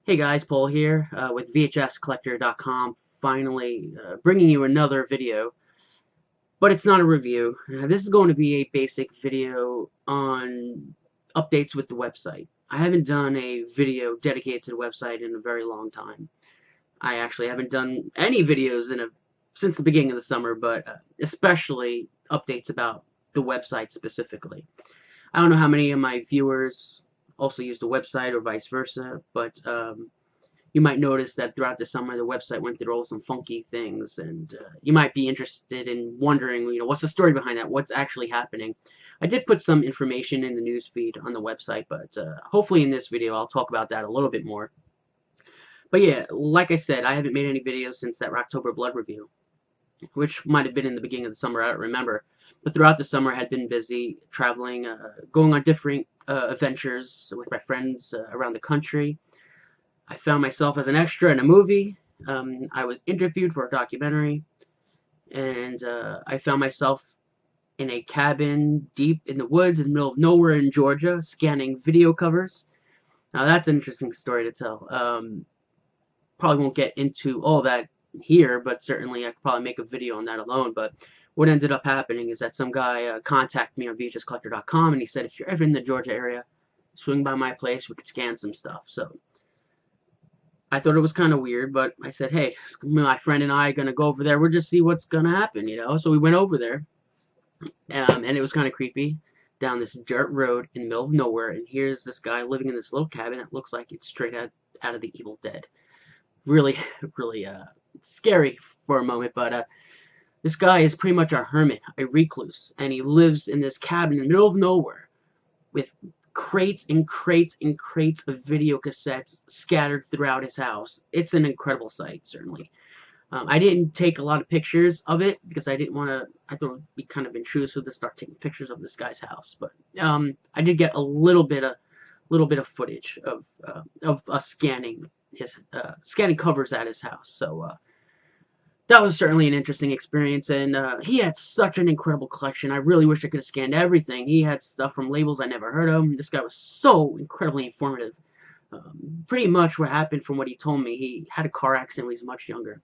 Hey guys, Paul here with VHScollector.com, finally bringing you another video, but it's not a review. This is going to be a basic video on updates with the website. I haven't done a video dedicated to the website in a very long time. I actually haven't done any videos since the beginning of the summer, but especially updates about the website specifically. I don't know how many of my viewers also use the website or vice versa, but you might notice that throughout the summer the website went through all some funky things, and you might be interested in wondering, what's the story behind that? What's actually happening? I did put some information in the news feed on the website, but hopefully in this video I'll talk about that a little bit more. But yeah, like I said, I haven't made any videos since that October Blood review, which might have been in the beginning of the summer, I don't remember. But throughout the summer I had been busy traveling, going on different adventures with my friends around the country. I found myself as an extra in a movie. I was interviewed for a documentary, and I found myself in a cabin deep in the woods in the middle of nowhere in Georgia, scanning video covers. Now that's an interesting story to tell. Probably won't get into all that here, but certainly I could probably make a video on that alone. But what ended up happening is that some guy contacted me on VHScollector.com, and he said, if you're ever in the Georgia area, swing by my place, we could scan some stuff. So I thought it was kind of weird, but I said, hey, my friend and I are going to go over there. We'll just see what's going to happen, So we went over there, and it was kind of creepy, down this dirt road in the middle of nowhere, and here's this guy living in this little cabin that looks like it's straight out of the Evil Dead. Really, really scary for a moment, but this guy is pretty much a hermit, a recluse, and he lives in this cabin in the middle of nowhere with crates and crates and crates of video cassettes scattered throughout his house. It's an incredible sight, certainly. I didn't take a lot of pictures of it because I didn't want to. I thought it would be kind of intrusive to start taking pictures of this guy's house. But I did get a little bit of footage of us scanning scanning covers at his house. So that was certainly an interesting experience, and he had such an incredible collection. I really wish I could have scanned everything. He had stuff from labels I never heard of. This guy was so incredibly informative. Pretty much what happened from what he told me, he had a car accident when he was much younger.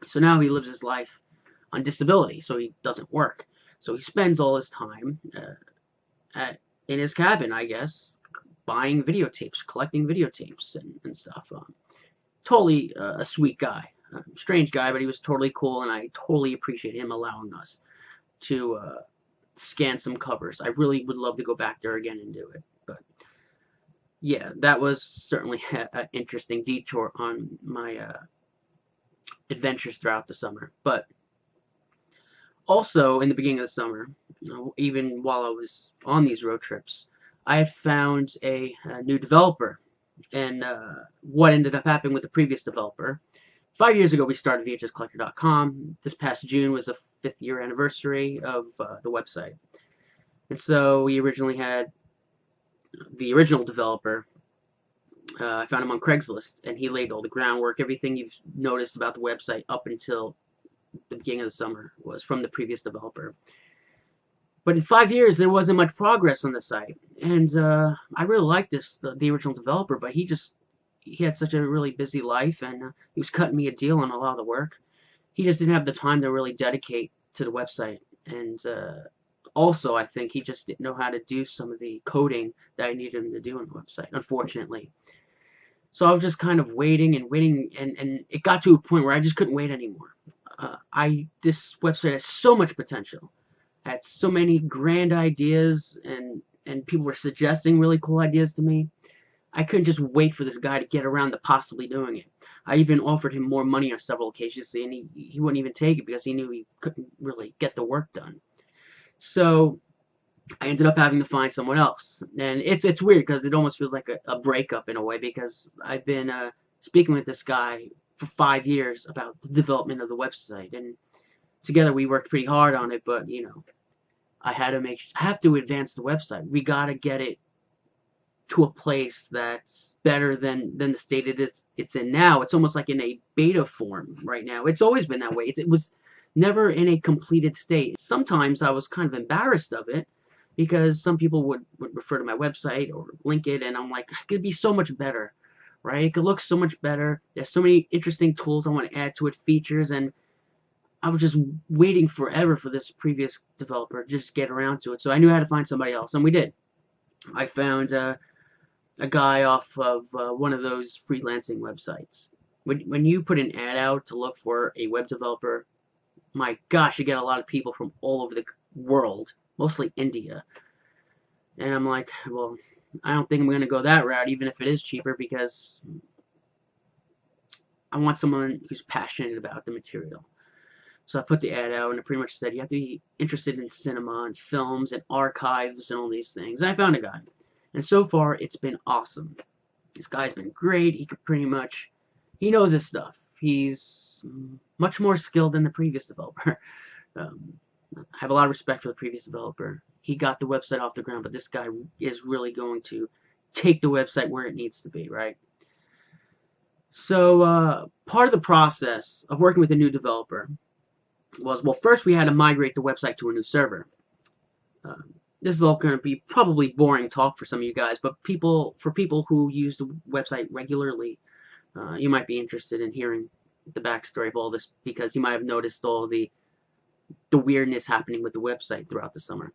So now he lives his life on disability, so he doesn't work. So he spends all his time in his cabin, I guess, buying videotapes, collecting videotapes and stuff. Totally a sweet guy. Strange guy, but he was totally cool, and I totally appreciate him allowing us to scan some covers. I really would love to go back there again and do it. But yeah, that was certainly an interesting detour on my adventures throughout the summer. But also in the beginning of the summer, even while I was on these road trips, I had found a new developer. And what ended up happening with the previous developer, 5 years ago we started VHScollector.com. This past June was the 5th year anniversary of the website. And so we originally had the original developer. I found him on Craigslist, and he laid all the groundwork. Everything you've noticed about the website up until the beginning of the summer was from the previous developer. But in 5 years, there wasn't much progress on the site. And I really liked the original developer, but he had such a really busy life, and he was cutting me a deal on a lot of the work. He just didn't have the time to really dedicate to the website. And also, I think he just didn't know how to do some of the coding that I needed him to do on the website, unfortunately. So I was just kind of waiting and waiting, and it got to a point where I just couldn't wait anymore. This website has so much potential. Had so many grand ideas, and people were suggesting really cool ideas to me. I couldn't just wait for this guy to get around to possibly doing it. I even offered him more money on several occasions, and he wouldn't even take it because he knew he couldn't really get the work done. So I ended up having to find someone else. And it's weird because it almost feels like a breakup in a way, because I've been speaking with this guy for 5 years about the development of the website, and together we worked pretty hard on it, but I have to advance the website. We gotta get it to a place that's better than the state it's in now. It's almost like in a beta form right now. It's always been that way. It was never in a completed state. Sometimes I was kind of embarrassed of it, because some people would refer to my website or link it, and I'm like, it could be so much better. right? It could look so much better. There's so many interesting tools I want to add to it, features, and I was just waiting forever for this previous developer to just get around to it. So I knew how to find somebody else, and we did. I found a guy off of one of those freelancing websites. When you put an ad out to look for a web developer, my gosh, you get a lot of people from all over the world, mostly India. And I'm like, well, I don't think I'm going to go that route, even if it is cheaper, because I want someone who's passionate about the material. So I put the ad out, and it pretty much said you have to be interested in cinema and films and archives and all these things. And I found a guy. And so far, it's been awesome. This guy's been great. He could pretty much, he knows his stuff. He's much more skilled than the previous developer. I have a lot of respect for the previous developer. He got the website off the ground, but this guy is really going to take the website where it needs to be, right? So part of the process of working with a new developer was, well, first we had to migrate the website to a new server. This is all going to be probably boring talk for some of you guys, but for people who use the website regularly, you might be interested in hearing the backstory of all this, because you might have noticed all the weirdness happening with the website throughout the summer.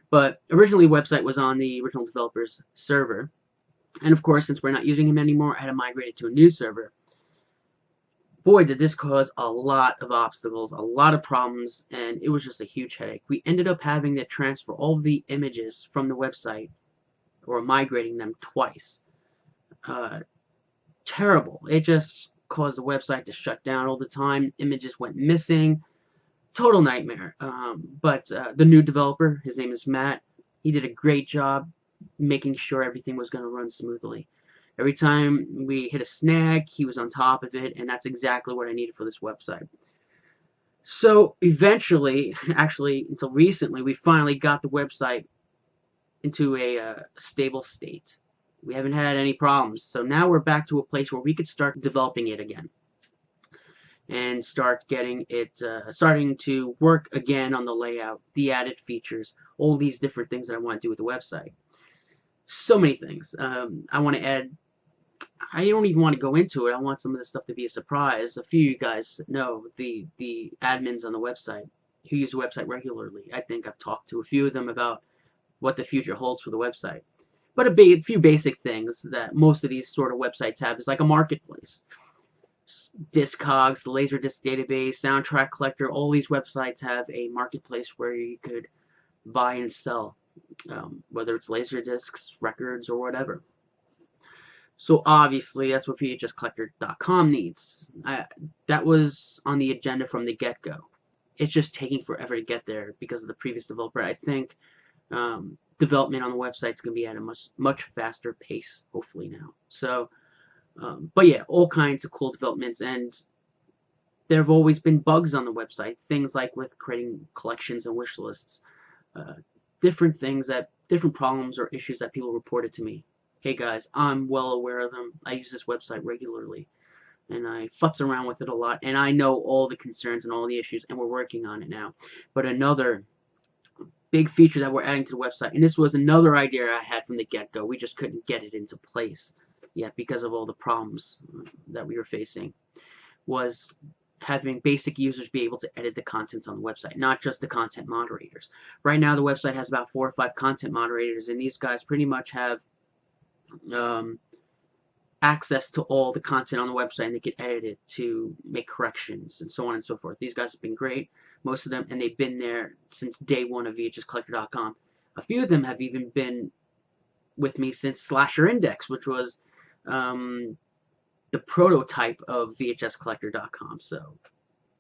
But originally, the website was on the original developer's server, and of course, since we're not using him anymore, I had to migrate it to a new server. Boy, did this cause a lot of obstacles, a lot of problems, and it was just a huge headache. We ended up having to transfer all of the images from the website, or migrating them twice. Terrible. It just caused the website to shut down all the time. Images went missing. Total nightmare. But the new developer, his name is Matt, he did a great job making sure everything was going to run smoothly. Every time we hit a snag, he was on top of it, and that's exactly what I needed for this website. So eventually, actually until recently, we finally got the website into a stable state. We haven't had any problems. So now we're back to a place where we could start developing it again and start getting it, starting to work again on the layout, the added features, all these different things that I want to do with the website. So many things. I want to add, I don't even want to go into it. I want some of this stuff to be a surprise. A few of you guys know the admins on the website who use the website regularly. I think I've talked to a few of them about what the future holds for the website. But a few basic things that most of these sort of websites have is like a marketplace. Discogs, the laserdisc database, soundtrack collector, all these websites have a marketplace where you could buy and sell, whether it's laserdiscs, records, or whatever. So obviously that's what VHScollector.com needs. That was on the agenda from the get-go. It's just taking forever to get there because of the previous developer. I think development on the website is going to be at a much faster pace, hopefully now. So, but yeah, all kinds of cool developments, and there have always been bugs on the website. Things like with creating collections and wish lists, different problems or issues that people reported to me. Hey guys, I'm well aware of them. I use this website regularly, and I futz around with it a lot, and I know all the concerns and all the issues, and we're working on it now. But another big feature that we're adding to the website, and this was another idea I had from the get-go, we just couldn't get it into place yet because of all the problems that we were facing, was having basic users be able to edit the content on the website, not just the content moderators. Right now the website has about 4 or 5 content moderators, and these guys pretty much have access to all the content on the website, and they can edit it to make corrections and so on and so forth. These guys have been great, most of them, and they've been there since day one of VHScollector.com. A few of them have even been with me since Slasher Index, which was the prototype of VHScollector.com. So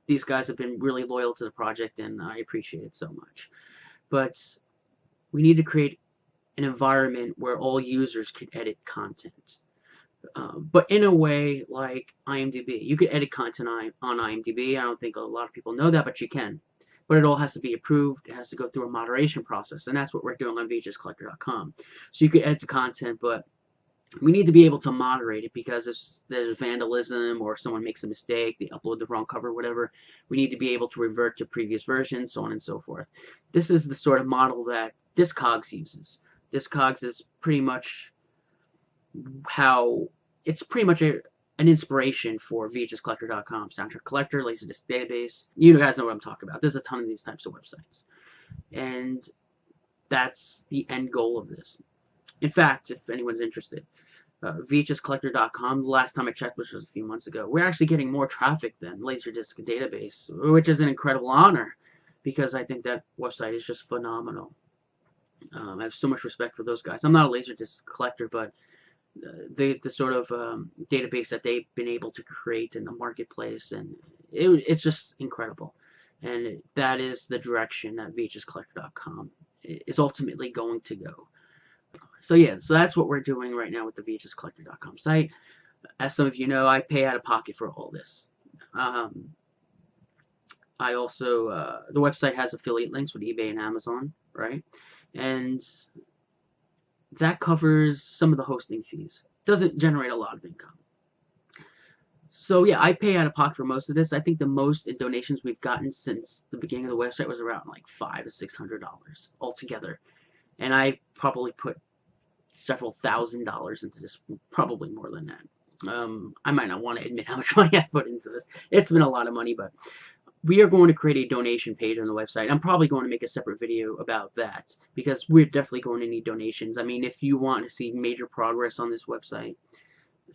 these guys have been really loyal to the project, and I appreciate it so much. But we need to create an environment where all users can edit content. But in a way like IMDb. You can edit content on IMDb. I don't think a lot of people know that, but you can. But it all has to be approved. It has to go through a moderation process, and that's what we're doing on VHScollector.com. So you can edit the content, but we need to be able to moderate it, because there's vandalism or someone makes a mistake, they upload the wrong cover, whatever. We need to be able to revert to previous versions, so on and so forth. This is the sort of model that Discogs uses. Discogs is pretty much how it's pretty much an inspiration for VHScollector.com, soundtrack collector, laserdisc database. You guys know what I'm talking about. There's a ton of these types of websites, and that's the end goal of this. In fact, if anyone's interested, VHScollector.com, the last time I checked, which was a few months ago, we're actually getting more traffic than Laserdisc Database, which is an incredible honor, because I think that website is just phenomenal. I have so much respect for those guys. I'm not a Laserdisc collector, but the sort of database that they've been able to create in the marketplace, and it's just incredible. And that is the direction that VHScollector.com is ultimately going to go. So yeah, so that's what we're doing right now with the VHScollector.com site. As some of you know, I pay out of pocket for all this. I also, the website has affiliate links with eBay and Amazon, right? And that covers some of the hosting fees. Doesn't generate a lot of income. So yeah, I pay out of pocket for most of this. I think the most in donations we've gotten since the beginning of the website was around like $500 to $600 altogether. And I probably put several $1,000s into this, probably more than that. I might not want to admit how much money I put into this. It's been a lot of money, but we are going to create a donation page on the website. I'm probably going to make a separate video about that, because we're definitely going to need donations. I mean, if you want to see major progress on this website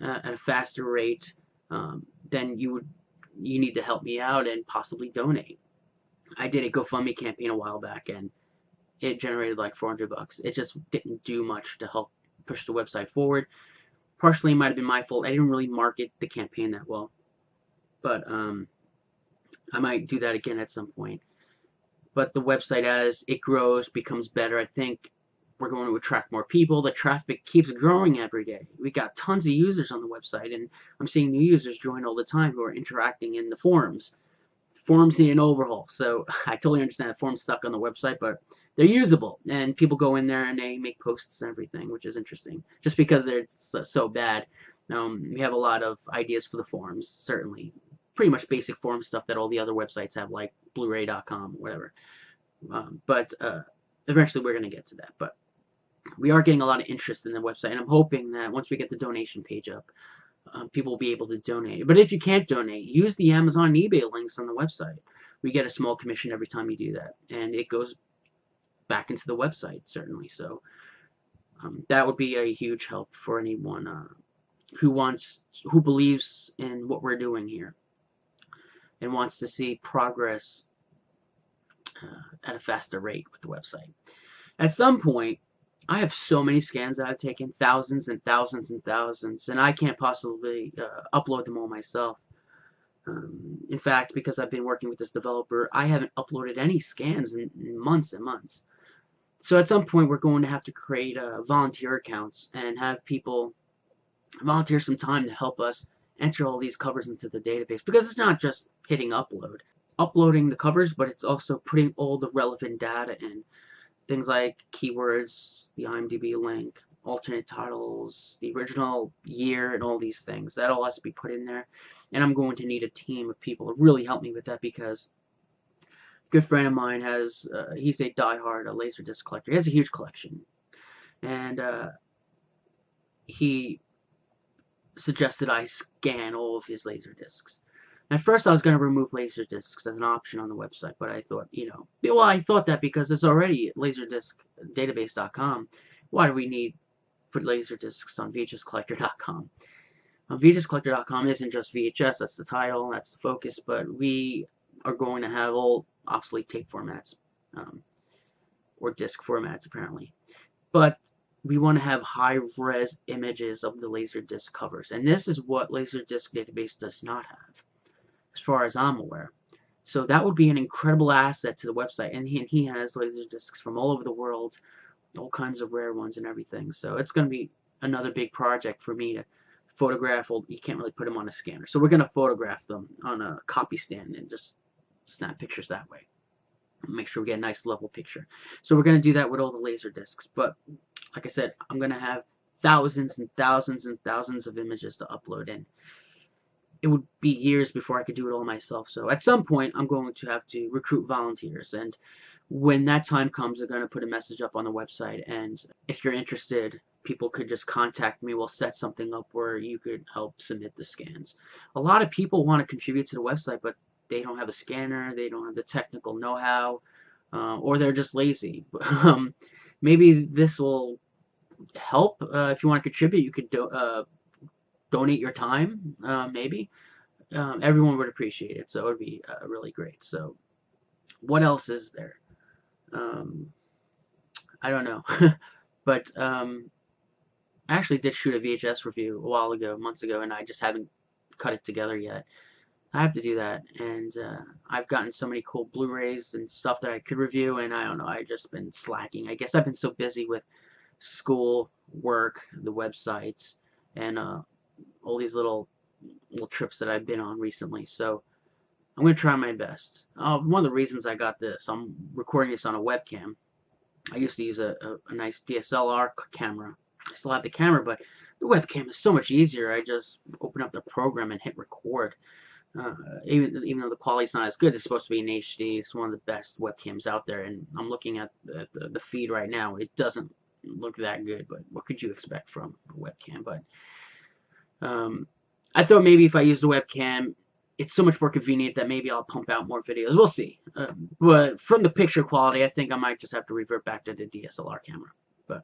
at a faster rate, then you need to help me out and possibly donate. I did a GoFundMe campaign a while back, and it generated like $400. It just didn't do much to help push the website forward. Partially, it might have been my fault. I didn't really market the campaign that well, but I might do that again at some point. But the website, as it grows, becomes better. I think we're going to attract more people. The traffic keeps growing every day. We got tons of users on the website, and I'm seeing new users join all the time who are interacting in the forums. Forums need an overhaul, so I totally understand the forums stuck on the website, but they're usable, and people go in there and they make posts and everything, which is interesting. Just because they're so bad, we have a lot of ideas for the forums, certainly. Pretty much basic forum stuff that all the other websites have, like Blu-ray.com, whatever. But eventually we're going to get to that. But we are getting a lot of interest in the website, and I'm hoping that once we get the donation page up, people will be able to donate. But if you can't donate, use the Amazon and eBay links on the website. We get a small commission every time you do that, and it goes back into the website, certainly. So that would be a huge help for anyone who believes in what we're doing here and wants to see progress at a faster rate with the website. At some point, I have so many scans that I've taken, thousands and thousands and thousands, and I can't possibly upload them all myself. In fact, because I've been working with this developer, I haven't uploaded any scans in months and months. So at some point, we're going to have to create volunteer accounts and have people volunteer some time to help us enter all these covers into the database, because it's not just hitting uploading the covers, but it's also putting all the relevant data in. Things like keywords, the IMDb link, alternate titles, the original year, and all these things. That all has to be put in there. And I'm going to need a team of people to really help me with that, because a good friend of mine has, he's a diehard Laserdisc collector. He has a huge collection. And he suggested I scan all of his Laserdiscs. At first, I was going to remove Laserdiscs as an option on the website, but I thought, well, I thought that because it's already laserdiscdatabase.com, why do we need put Laserdiscs on VHScollector.com? VHScollector.com isn't just VHS, that's the title, that's the focus, but we are going to have all obsolete tape formats, or disc formats, apparently. But we want to have high-res images of the Laserdisc covers, and this is what Laserdisc Database does not have, as far as I'm aware. So that would be an incredible asset to the website, and he has Laserdiscs from all over the world, all kinds of rare ones and everything. So it's going to be another big project for me to photograph. Well, you can't really put them on a scanner, so we're going to photograph them on a copy stand and just snap pictures that way. Make sure we get a nice level picture. So we're going to do that with all the Laserdiscs, but like I said, I'm going to have thousands and thousands and thousands of images to upload in. It would be years before I could do it all myself. So at some point, I'm going to have to recruit volunteers. And when that time comes, I'm going to put a message up on the website. And if you're interested, people could just contact me. We'll set something up where you could help submit the scans. A lot of people want to contribute to the website, but they don't have a scanner, they don't have the technical know-how, or they're just lazy. Maybe this will help. If you want to contribute, you could donate your time, maybe. Everyone would appreciate it, so it would be really great. So what else is there? I don't know. But I actually did shoot a VHS review a while ago, months ago, and I just haven't cut it together yet. I have to do that, and I've gotten so many cool Blu-rays and stuff that I could review, and I don't know, I've just been slacking. I guess I've been so busy with school, work, the websites, and all these little trips that I've been on recently. So I'm going to try my best. One of the reasons I got this, I'm recording this on a webcam. I used to use a nice DSLR camera. I still have the camera, but the webcam is so much easier. I just open up the program and hit record. Even though the quality's not as good, it's supposed to be in HD. It's one of the best webcams out there, and I'm looking at the feed right now. It doesn't look that good, but what could you expect from a webcam? But I thought maybe if I use the webcam, it's so much more convenient that maybe I'll pump out more videos. We'll see. But from the picture quality, I think I might just have to revert back to the DSLR camera. But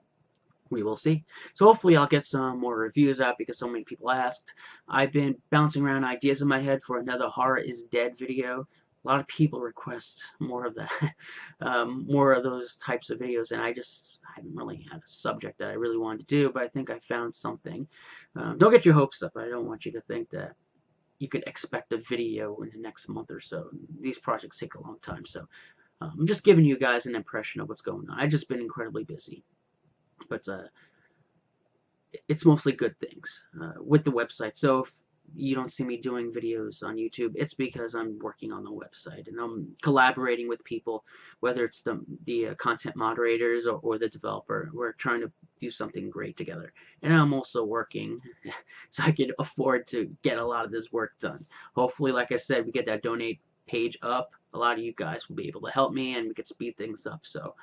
we will see. So hopefully I'll get some more reviews out because so many people asked. I've been bouncing around ideas in my head for another Horror is Dead video. A lot of people request more of that, more of those types of videos, and I haven't really had a subject that I really wanted to do, but I think I found something. Don't get your hopes up. I don't want you to think that you could expect a video in the next month or so. These projects take a long time, so I'm just giving you guys an impression of what's going on. I've just been incredibly busy, but it's mostly good things with the website. So if you don't see me doing videos on YouTube, it's because I'm working on the website and I'm collaborating with people, whether it's the content moderators or the developer. We're trying to do something great together. And I'm also working so I can afford to get a lot of this work done. Hopefully, like I said, we get that donate page up. A lot of you guys will be able to help me and we can speed things up. So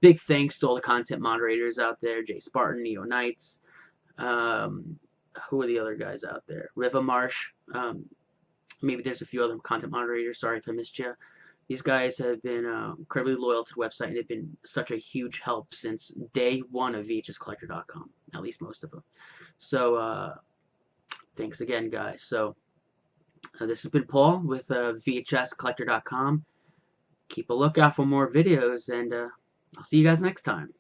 big thanks to all the content moderators out there, Jay Spartan, Neo Knights, who are the other guys out there? Riva Marsh. Maybe there's a few other content moderators. Sorry if I missed you. These guys have been incredibly loyal to the website, and they've been such a huge help since day one of VHScollector.com. At least most of them. So thanks again, guys. So this has been Paul with VHScollector.com. Keep a lookout for more videos, and I'll see you guys next time.